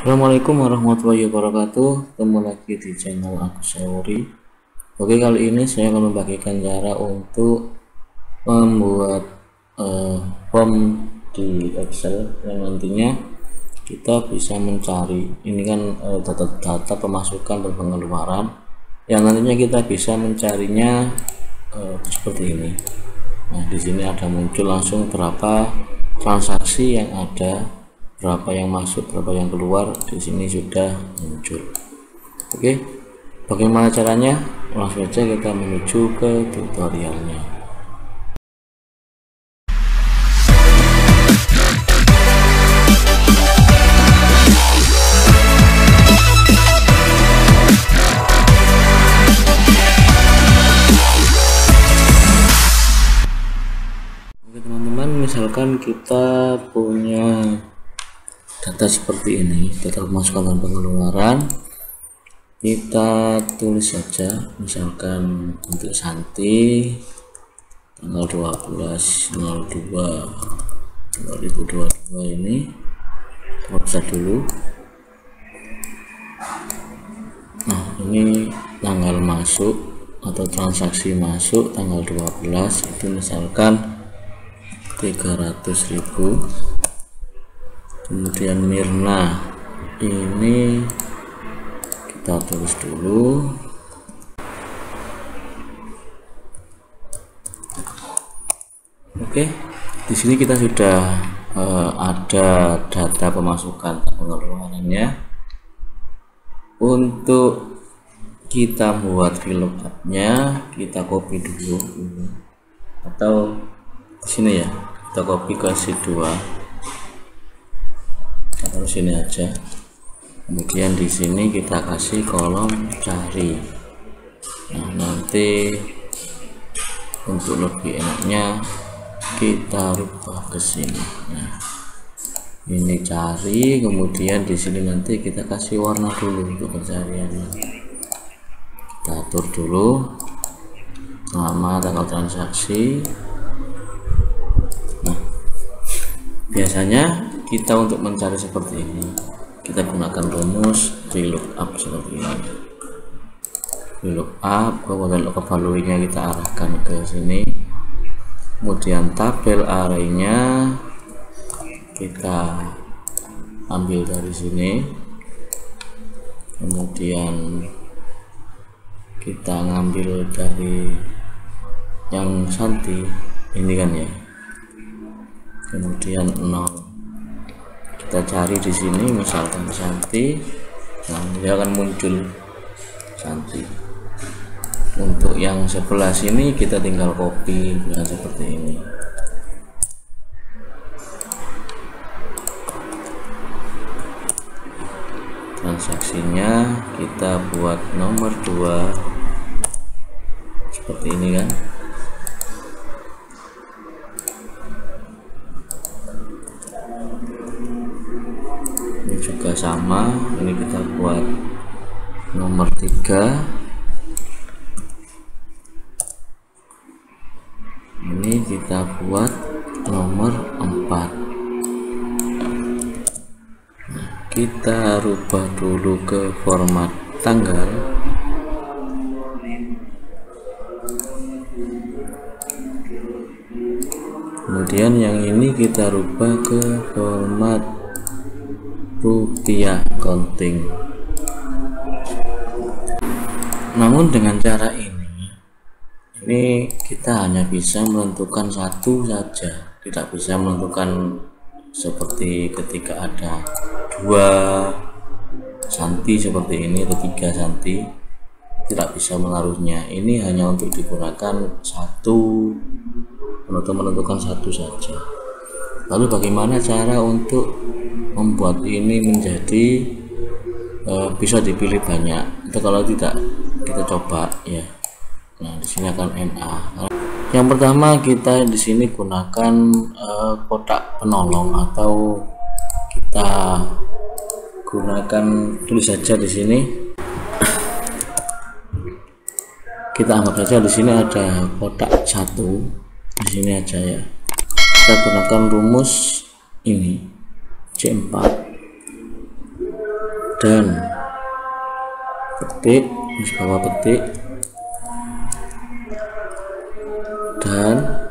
Assalamualaikum warahmatullahi wabarakatuh. Ketemu lagi di channel Agus Sauri. Oke, kali ini saya akan membagikan cara untuk membuat form di Excel yang nantinya kita bisa mencari. Ini kan data pemasukan dan pengeluaran yang nantinya kita bisa mencarinya seperti ini. Nah, di sini ada muncul langsung berapa transaksi yang ada, berapa yang masuk, berapa yang keluar. Di sini sudah muncul. Oke, bagaimana caranya? Langsung saja kita menuju ke tutorialnya. Oke teman-teman, misalkan kita punya data seperti ini, data pemasukan dan pengeluaran. Kita tulis saja, misalkan untuk Santi tanggal 12/02/2022 ini kita dulu. Nah, ini tanggal masuk atau transaksi masuk tanggal 12 itu misalkan 300.000. Kemudian Mirna ini kita tulis dulu. Oke, di sini kita sudah ada data pemasukan dan pengeluarannya. Untuk kita buat VLOOKUP-nya, kita copy dulu atau di sini ya, kita copy ke sheet 2. Taruh sini aja. Kemudian di sini kita kasih kolom cari. Nah, nanti untuk lebih enaknya kita rubah ke sini. Nah, ini cari, kemudian di sini nanti kita kasih warna dulu untuk pencariannya. Kita atur dulu nama, tanggal transaksi. Nah, biasanya kita untuk mencari seperti ini kita gunakan rumus VLOOKUP seperti ini. VLOOKUP, kemudian lookup value-nya kita arahkan ke sini, kemudian tabel array-nya kita ambil dari sini, kemudian kita ngambil dari yang Santi ini kan ya, kemudian 0 kita cari di sini misalkan Santi. Nah, dia akan muncul Santi. Untuk yang sebelah sini kita tinggal copy dengan seperti ini. Transaksinya kita buat nomor 2 seperti ini kan. Juga sama, ini kita buat nomor 3, ini kita buat nomor 4. Nah, kita rubah dulu ke format tanggal. Kemudian yang ini kita rubah ke format rupiah counting. Namun dengan cara ini kita hanya bisa menentukan satu saja, tidak bisa menentukan seperti ketika ada 2 Santi seperti ini atau 3 Santi, tidak bisa menaruhnya. Ini hanya untuk digunakan satu, untuk menentukan satu saja. Lalu bagaimana cara untuk membuat ini menjadi bisa dipilih banyak? Itu kalau tidak kita coba ya. Nah, di sini akan NA. Yang pertama kita di sini gunakan kotak penolong atau kita gunakan tulis saja di sini. Kita anggap saja di sini ada kotak 1. Di sini aja ya. Kita gunakan rumus ini C4. dan petik, garis bawah petik, dan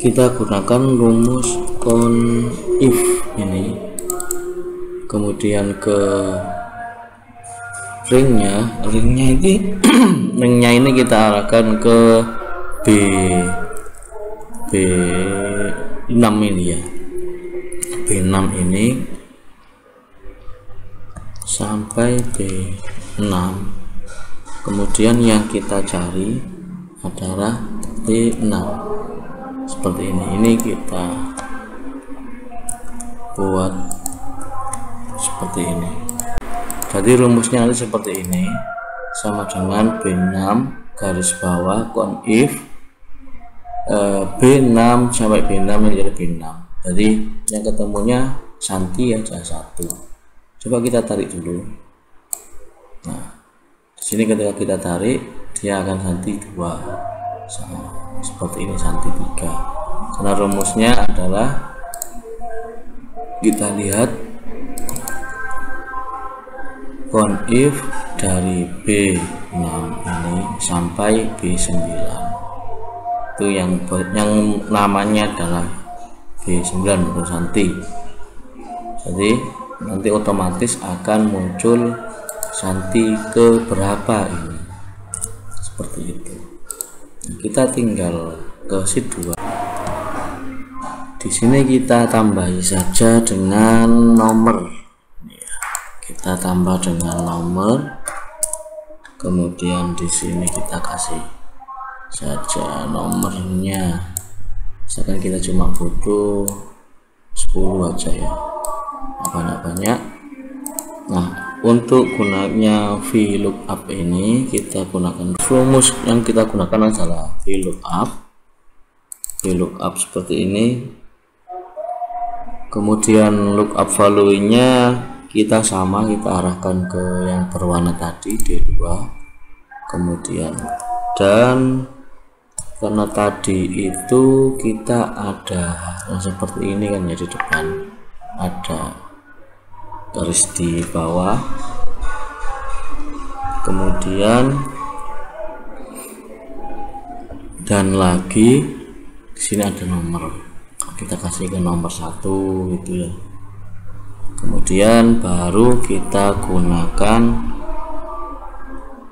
kita gunakan rumus if ini, kemudian ke ringnya ini ringnya ini kita arahkan ke B6 ini ya, B6 ini sampai B6. Kemudian yang kita cari adalah B6 seperti ini kita buat seperti ini. Jadi rumusnya nanti seperti ini, sama dengan B6 garis bawah if B6 sampai B6 menjadi B6. Jadi yang ketemunya Santi aja 1. Coba kita tarik dulu. Nah, di sini ketika kita tarik dia akan Santi 2. Seperti ini Santi 3. Karena rumusnya adalah kita lihat if dari B6 ini sampai B9 itu yang namanya adalah B9 atau Santi. Jadi nanti otomatis akan muncul Santi ke berapa ini, seperti itu. Kita tinggal ke sheet 2. Di sini kita tambahi saja dengan nomor. Kita tambah dengan nomor, kemudian di sini kita kasih saja nomornya. Misalkan kita cuma butuh 10 aja ya, banyak-banyak. Nah, untuk gunanya VLOOKUP ini kita gunakan rumus yang kita gunakan adalah VLOOKUP seperti ini. Kemudian lookup value-nya kita arahkan ke yang berwarna tadi D2. Kemudian dan karena tadi itu kita ada yang seperti ini kan ya, di depan ada garis di bawah, kemudian dan lagi di sini ada nomor, kita kasih ke nomor 1 gitu ya. Kemudian baru kita gunakan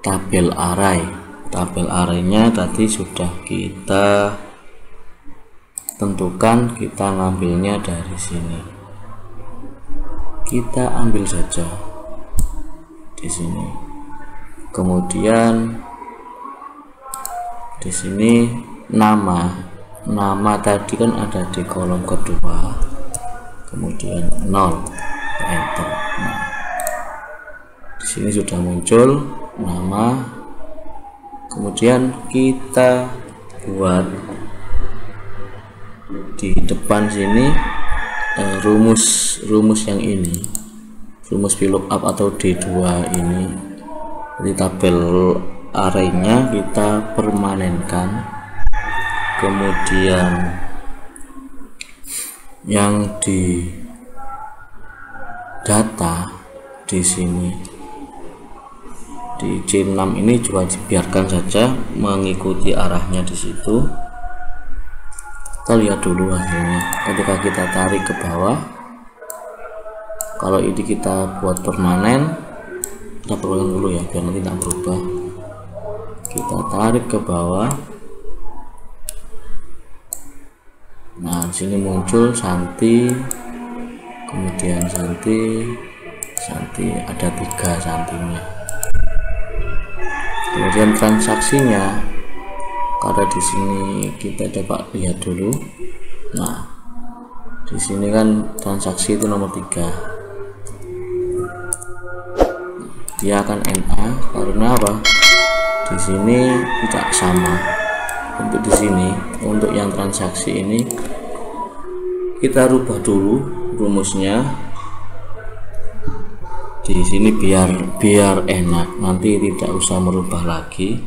tabel array. Tabel arraynya tadi sudah kita tentukan, kita ngambilnya dari sini. Kita ambil saja di sini. Kemudian di sini nama tadi kan ada di kolom kedua, kemudian 0, enter. Nah, di sini sudah muncul nama. Kemudian kita buat di depan sini rumus yang ini, rumus VLOOKUP atau D2 ini. Jadi tabel arraynya kita permanenkan. Kemudian yang di data di sini di C6 ini juga dibiarkan saja mengikuti arahnya di situ. Kita lihat dulu hasilnya ketika kita tarik ke bawah. Kalau ini kita buat permanen, kita perlukan dulu ya biar nanti tidak berubah. Kita tarik ke bawah. Nah, di sini muncul Santi, kemudian Santi ada 3 santinya. Kemudian transaksinya, karena di sini kita coba lihat dulu. Nah, di sini kan transaksi itu nomor 3. Dia akan NA karena apa? Di sini tidak sama. Untuk di sini, untuk yang transaksi ini kita rubah dulu rumusnya di sini biar enak, nanti tidak usah merubah lagi.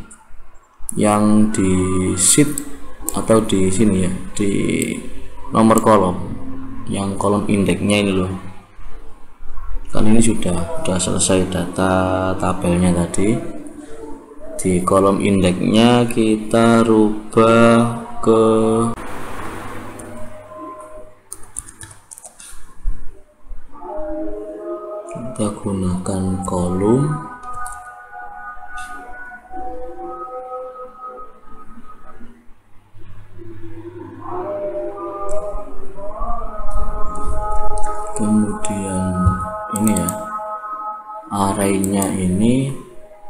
Yang di sheet atau di sini ya, di nomor kolom, yang kolom indeksnya ini loh, kan ini sudah selesai data tabelnya tadi. Di kolom indeksnya kita rubah ke kita gunakan kolom kemudian ini ya, arraynya ini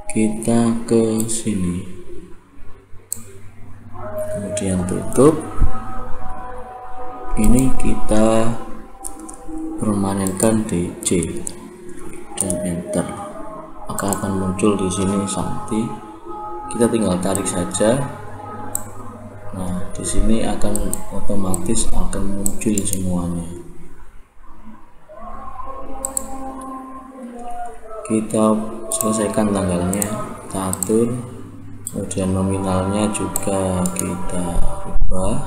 kita ke sini, kemudian tutup. Ini kita permanenkan di C dan enter, maka akan muncul di sini Sakti. Kita tinggal tarik saja. Nah, di sini akan otomatis akan muncul semuanya. Kita selesaikan tanggalnya, kita atur, kemudian nominalnya juga kita ubah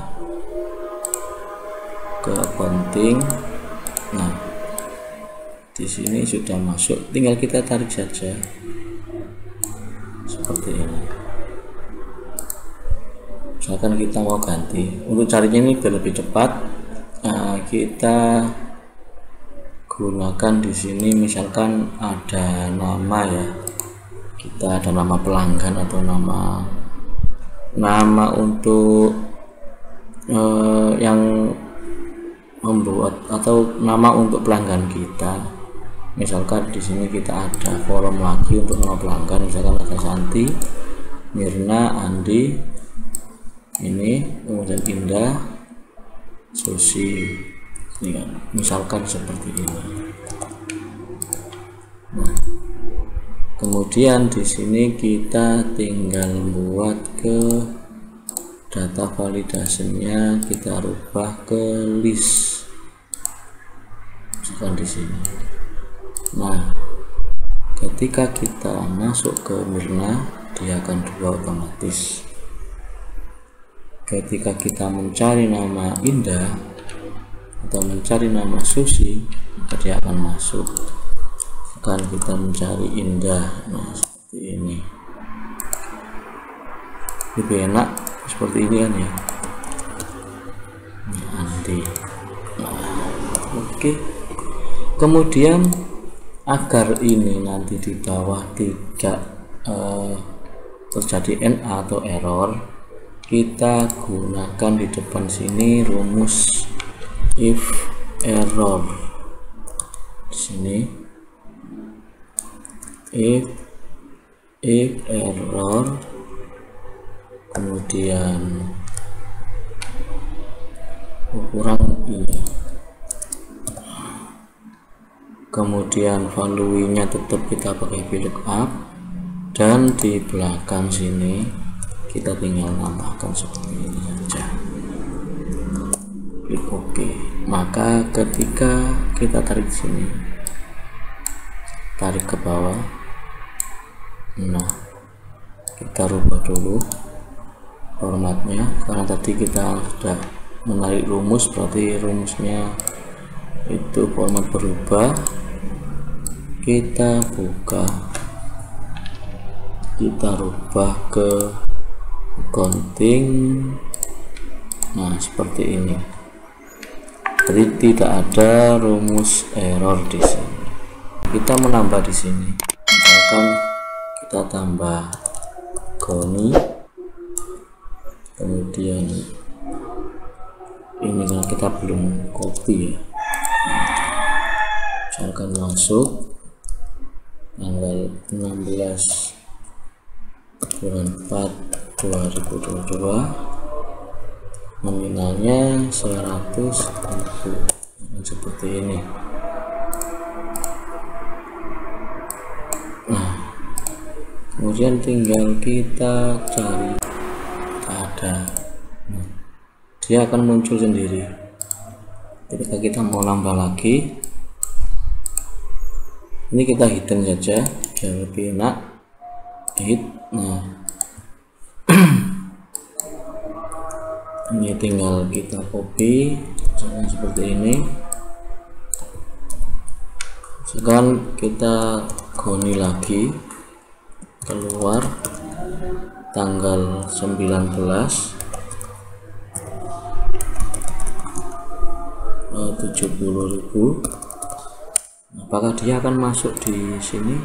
ke accounting. Nah, di sini sudah masuk, tinggal kita tarik saja seperti ini. Misalkan kita mau ganti, untuk carinya ini biar lebih cepat, kita gunakan di sini. Misalkan ada nama ya, kita ada nama pelanggan atau nama untuk yang membuat atau nama untuk pelanggan kita. Misalkan di sini kita ada kolom lagi untuk nama pelanggan, misalkan ada Santi, Mirna, Andi, ini kemudian Indah, Susi, ini kan, misalkan seperti ini. Nah, kemudian di sini kita tinggal buat ke data validasinya, kita rubah ke list, misalkan di sini. Nah, ketika kita masuk ke Mirna, dia akan dua otomatis. Ketika kita mencari nama Indah atau mencari nama Susi, maka dia akan masuk. Akan kita mencari Indah, nah seperti ini, lebih enak seperti ini kan ya. Nanti oke. Kemudian agar ini nanti di bawah tidak terjadi NA atau error, kita gunakan di depan sini rumus if error. Di sini if error, kemudian kurang i, kemudian value-nya tetap kita pakai VLOOKUP, dan di belakang sini kita tinggal tambahkan seperti ini saja. Klik OK. Maka ketika kita tarik sini, tarik ke bawah, nah kita rubah dulu formatnya, karena tadi kita sudah menarik rumus, berarti rumusnya itu format berubah. Kita buka, kita rubah ke accounting. Nah seperti ini, jadi tidak ada rumus error di sini. Kita menambah di sini, misalkan kita tambah Goni, kemudian ini kan kita belum copy ya, misalkan masuk tanggal 16 bulan 4 2022, nominalnya 100.000, seperti ini. Nah kemudian tinggal kita cari, ada, nah, dia akan muncul sendiri. Ketika kita mau nambah lagi, ini kita hidden saja biar lebih enak, hit. Nah ini tinggal kita copy seperti ini, Sekarang kita goni lagi, keluar tanggal 19 70.000. Apakah dia akan masuk di sini?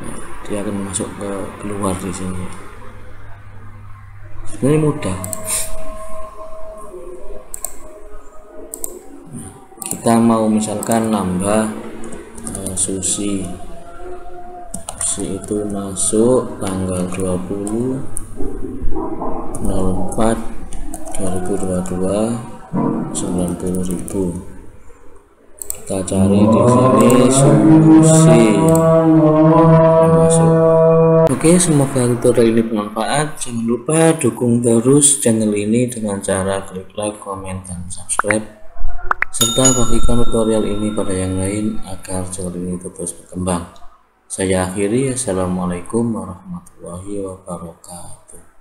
Nah, dia akan masuk ke keluar di sini. Sebenarnya mudah. Nah, kita mau misalkan nambah Susi itu masuk tanggal 20/04/2022 90.000. Kita cari di sini Susi masuk. Oke, semoga tutorial ini bermanfaat. Jangan lupa dukung terus channel ini dengan cara klik like, komen, dan subscribe, serta bagikan tutorial ini pada yang lain agar channel ini terus berkembang. Saya akhiri, assalamualaikum warahmatullahi wabarakatuh.